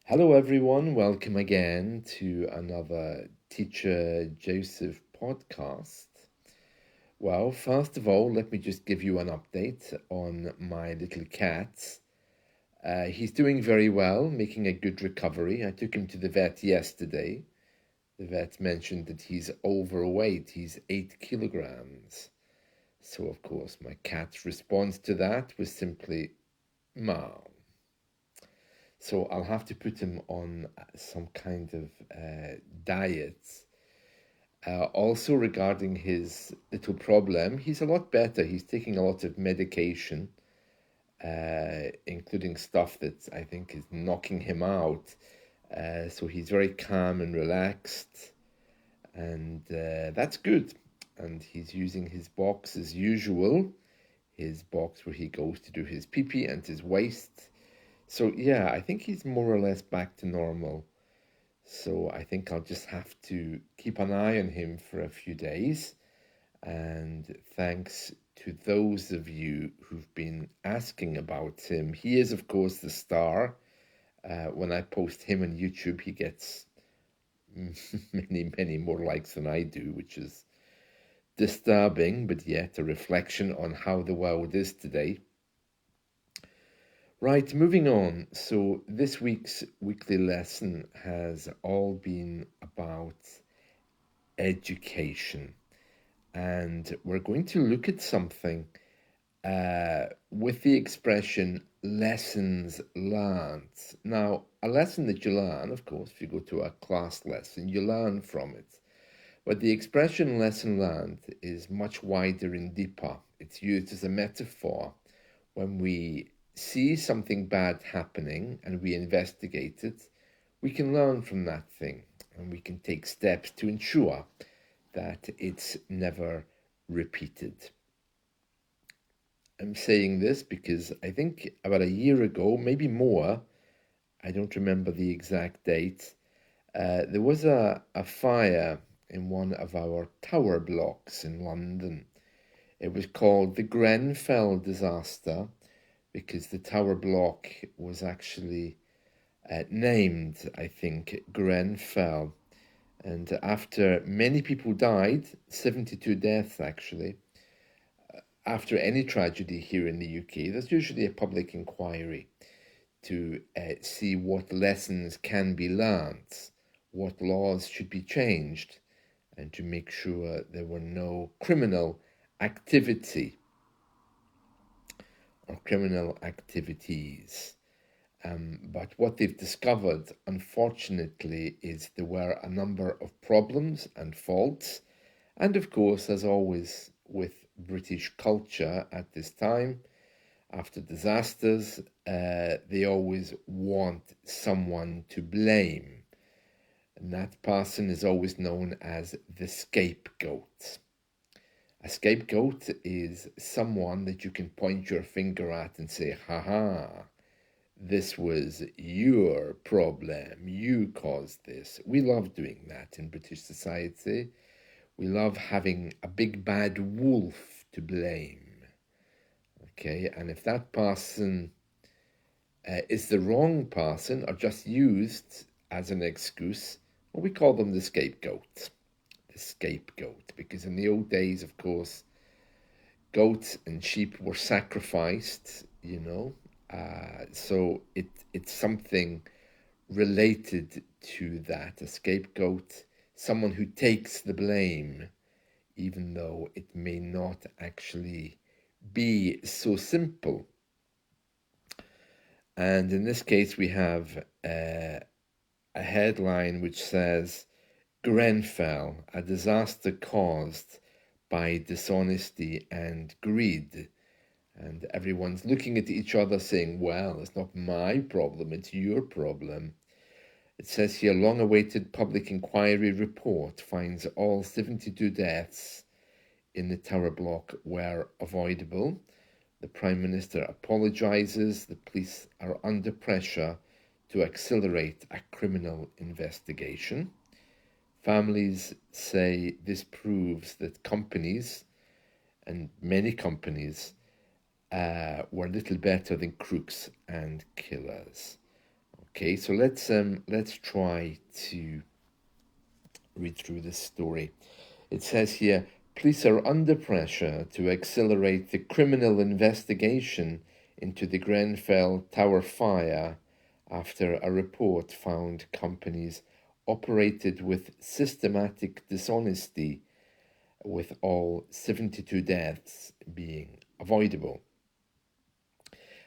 Hello, everyone. Welcome again to another Teacher Joseph podcast. Well, first of all, let me just give you an update on my little cat. He's doing very well, making a good recovery. I took him to the vet yesterday. The vet mentioned that he's overweight, he's 8 kilograms. So, of course, my cat's response to that was simply, "Meow." So I'll have to put him on some kind of diet. Also, regarding his little problem, he's a lot better. He's taking a lot of medication, including stuff that I think is knocking him out. So he's very calm and relaxed, and that's good. And he's using his box as usual, his box where he goes to do his pee pee and his waste. So yeah, I think he's more or less back to normal. So I think I'll just have to keep an eye on him for a few days. And thanks to those of you who've been asking about him, he is, of course, the star. When I post him on YouTube, he gets many, many more likes than I do, which is disturbing, but yet a reflection on how the world is today. Right, moving on. So, this week's weekly lesson has all been about education. And we're going to look at something with the expression lessons learned. Now, a lesson that you learn, of course, if you go to a class lesson, you learn from it. But the expression lesson learned is much wider and deeper. It's used as a metaphor when we see something bad happening and we investigate it, we can learn from that thing and we can take steps to ensure that it's never repeated. I'm saying this because I think about a year ago, maybe more, I don't remember the exact date, there was a fire in one of our tower blocks in London. It was called the Grenfell disaster because the tower block was actually named, I think, Grenfell. And after many people died, 72 deaths actually, after any tragedy here in the UK, there's usually a public inquiry to see what lessons can be learnt, what laws should be changed, and to make sure there were no criminal activity or criminal activities. But what they've discovered, unfortunately, is there were a number of problems and faults. And of course, as always with British culture at this time, after disasters, they always want someone to blame. And that person is always known as the scapegoat. A scapegoat is someone that you can point your finger at and say, haha, this was your problem. You caused this. We love doing that in British society. We love having a big bad wolf to blame. Okay, and if that person is the wrong person or just used as an excuse, well, we call them the scapegoat. The scapegoat, because in the old days, of course, goats and sheep were sacrificed, so it's something related to that. A scapegoat, someone who takes the blame, even though it may not actually be so simple. And in this case, we have a headline which says Grenfell, a disaster caused by dishonesty and greed. And everyone's looking at each other saying, well, it's not my problem, it's your problem. It says here, long-awaited public inquiry report finds all 72 deaths in the tower block were avoidable. The Prime Minister apologises. The police are under pressure to accelerate a criminal investigation. Families say this proves that companies, and many companies, were little better than crooks and killers. Okay, so let's try to read through this story. It says here, police are under pressure to accelerate the criminal investigation into the Grenfell Tower fire after a report found companies operated with systematic dishonesty, with all 72 deaths being avoidable.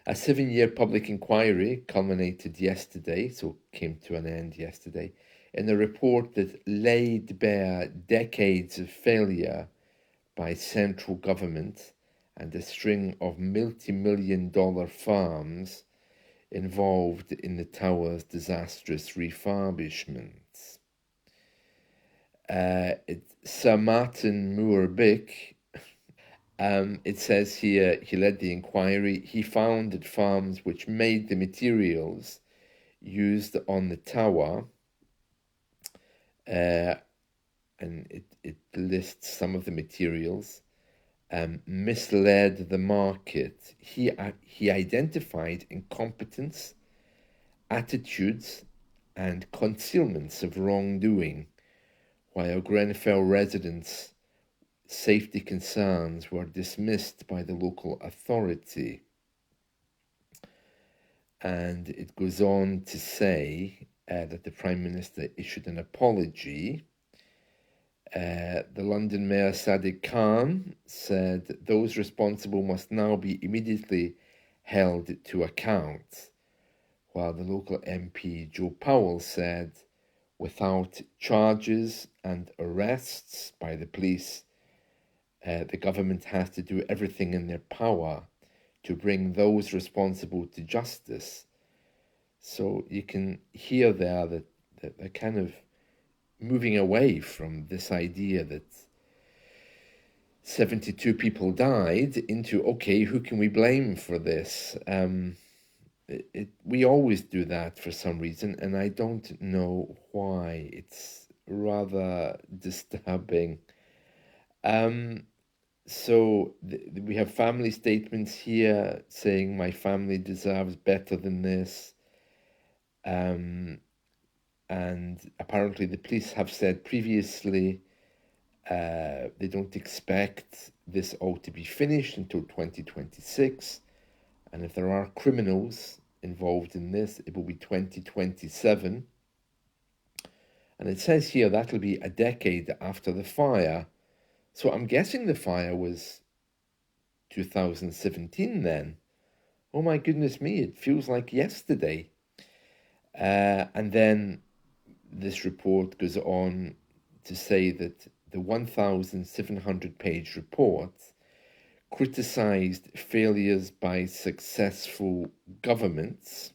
A 7-year public inquiry culminated yesterday, so came to an end yesterday, in a report that laid bare decades of failure by central government and a string of multi-million-dollar firms involved in the tower's disastrous refurbishment. Sir Martin Moore-Bick, it says here, he led the inquiry. He found that farms which made the materials used on the tower, and it lists some of the materials, misled the market. He identified incompetence, attitudes, and concealments of wrongdoing, while Grenfell residents' safety concerns were dismissed by the local authority. And it goes on to say that the Prime Minister issued an apology. The London Mayor Sadiq Khan said that those responsible must now be immediately held to account, while the local MP Joe Powell said, without charges and arrests by the police, the government has to do everything in their power to bring those responsible to justice. So you can hear there that they're kind of moving away from this idea that 72 people died into, okay, who can we blame for this? We always do that for some reason, and I don't know why. It's rather disturbing. So we have family statements here saying my family deserves better than this. And apparently the police have said previously they don't expect this all to be finished until 2026. And if there are criminals involved in this, it will be 2027. And it says here that'll be a decade after the fire. So I'm guessing the fire was 2017 then. Oh my goodness me, it feels like yesterday. And then this report goes on to say that the 1,700-page report criticized failures by successful governments,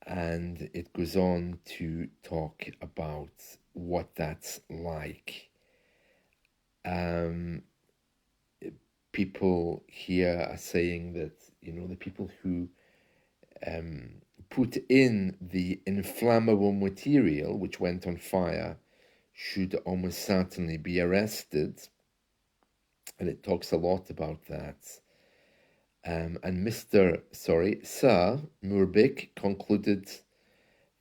and it goes on to talk about what that's like. People here are saying that, the people who put in the inflammable material which went on fire should almost certainly be arrested. And it talks a lot about that. And Sir Moore-Bick concluded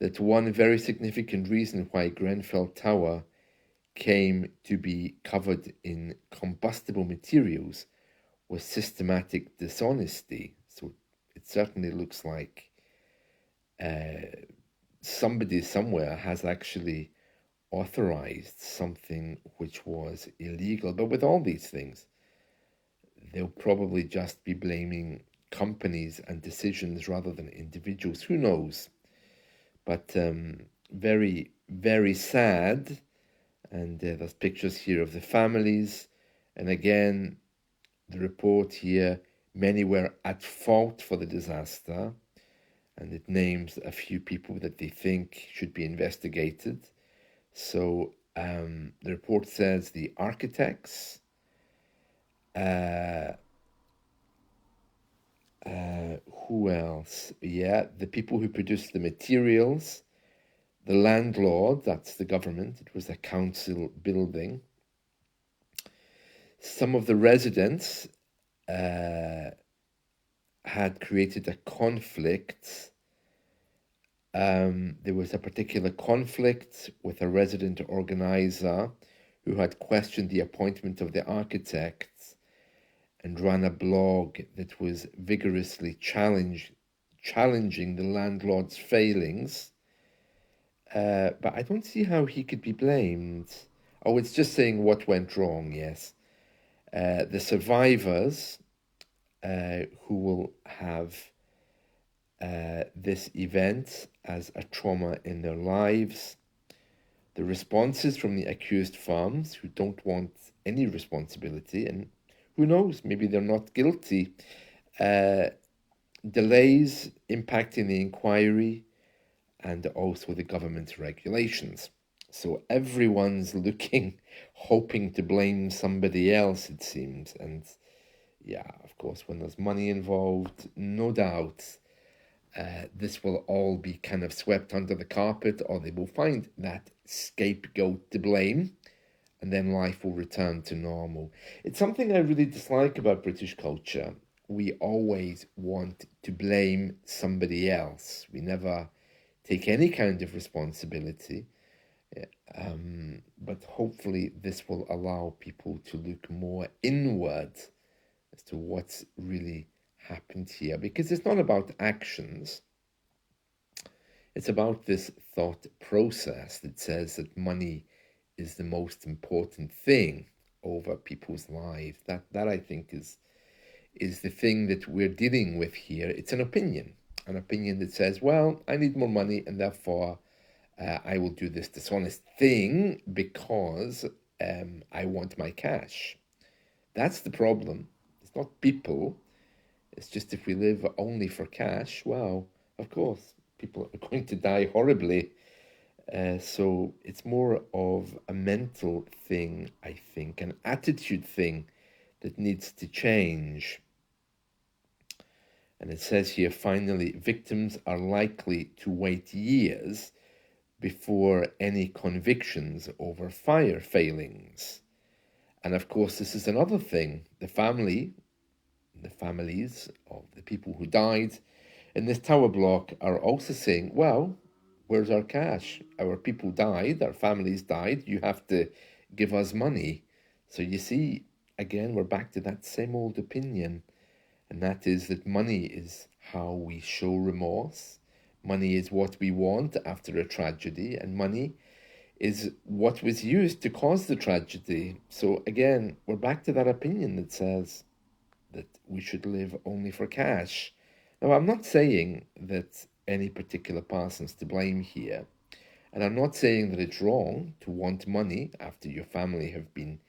that one very significant reason why Grenfell Tower came to be covered in combustible materials was systematic dishonesty. So it certainly looks like somebody somewhere has actually authorized something which was illegal. But with all these things, they'll probably just be blaming companies and decisions rather than individuals. Who knows? But very, very sad. And there's pictures here of the families. And again, the report here, many were at fault for the disaster. And it names a few people that they think should be investigated. So the report says the architects, who else? Yeah, the people who produced the materials, the landlord, that's the government, it was a council building. Some of the residents had created a conflict There was a particular conflict with a resident organizer who had questioned the appointment of the architects and ran a blog that was vigorously challenging the landlord's failings. But I don't see how he could be blamed. Oh, it's just saying what went wrong, yes. The survivors who will have this event as a trauma in their lives, the responses from the accused firms who don't want any responsibility, and who knows, maybe they're not guilty, delays impacting the inquiry, and also the government's regulations. So everyone's looking, hoping to blame somebody else, it seems. And yeah, of course, when there's money involved, no doubt this will all be kind of swept under the carpet, or they will find that scapegoat to blame, and then life will return to normal. It's something I really dislike about British culture. We always want to blame somebody else. We never take any kind of responsibility. But hopefully, this will allow people to look more inward as to what's really happened here, because it's not about actions. It's about this thought process that says that money is the most important thing over people's lives. That I think is the thing that we're dealing with here. It's an opinion that says, well, I need more money, and therefore I will do this dishonest thing because I want my cash. That's the problem. It's not people. It's just if we live only for cash, well, of course, people are going to die horribly. So it's more of a mental thing, I think, an attitude thing that needs to change. And it says here, finally, victims are likely to wait years before any convictions over fire failings. And of course, this is another thing. The families of the people who died in this tower block are also saying, well, where's our cash? Our people died, our families died, you have to give us money. So you see, again, we're back to that same old opinion, and that is that money is how we show remorse. Money is what we want after a tragedy, and money is what was used to cause the tragedy. So again, we're back to that opinion that says that we should live only for cash. Now, I'm not saying that any particular person's to blame here, and I'm not saying that it's wrong to want money after your family have been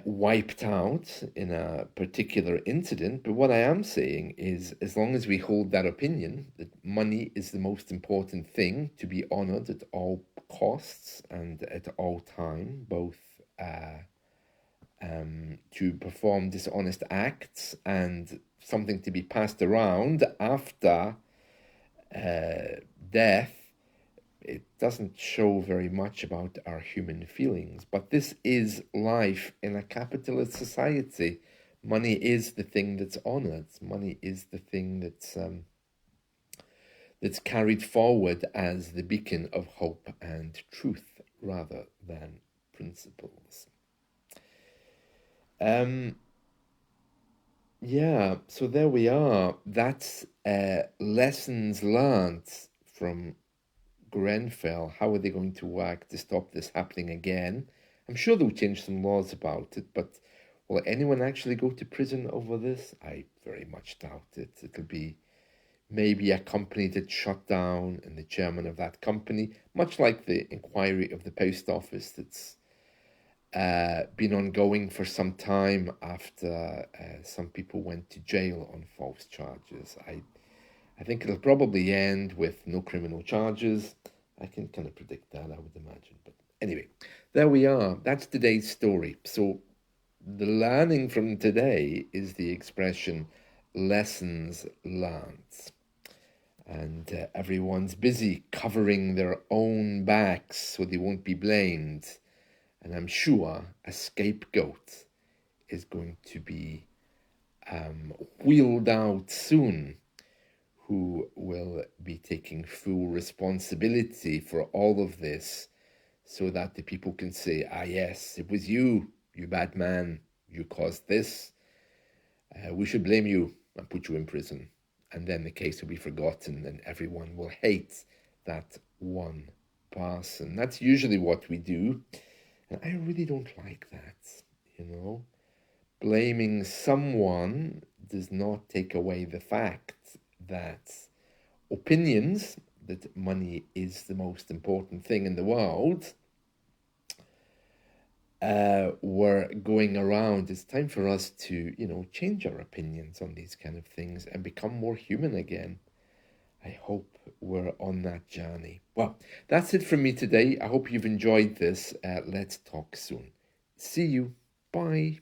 wiped out in a particular incident. But what I am saying is, as long as we hold that opinion that money is the most important thing to be honored at all costs and at all time, both to perform dishonest acts and something to be passed around after death, it doesn't show very much about our human feelings. But this is life in a capitalist society. Money is the thing that's honored. Money is the thing that's carried forward as the beacon of hope and truth rather than principles. Yeah, so there we are. That's lessons learned from Grenfell. How are they going to work to stop this happening again? I'm sure they'll change some laws about it, but will anyone actually go to prison over this? I very much doubt it. It'll be maybe a company that's shut down and the chairman of that company, much like the inquiry of the post office that's been ongoing for some time after some people went to jail on false charges. I think it'll probably end with no criminal charges. I can kind of predict that, I would imagine. But anyway, there we are. That's today's story. So the learning from today is the expression lessons learned. And everyone's busy covering their own backs so they won't be blamed. And I'm sure a scapegoat is going to be wheeled out soon, who will be taking full responsibility for all of this so that the people can say, ah, yes, it was you, you bad man, you caused this. We should blame you and put you in prison. And then the case will be forgotten and everyone will hate that one person. That's usually what we do. And I really don't like that, you know. Blaming someone does not take away the fact that opinions, that money is the most important thing in the world, were going around. It's time for us to, change our opinions on these kind of things and become more human again. I hope we're on that journey. Well, that's it from me today. I hope you've enjoyed this. Let's talk soon. See you. Bye.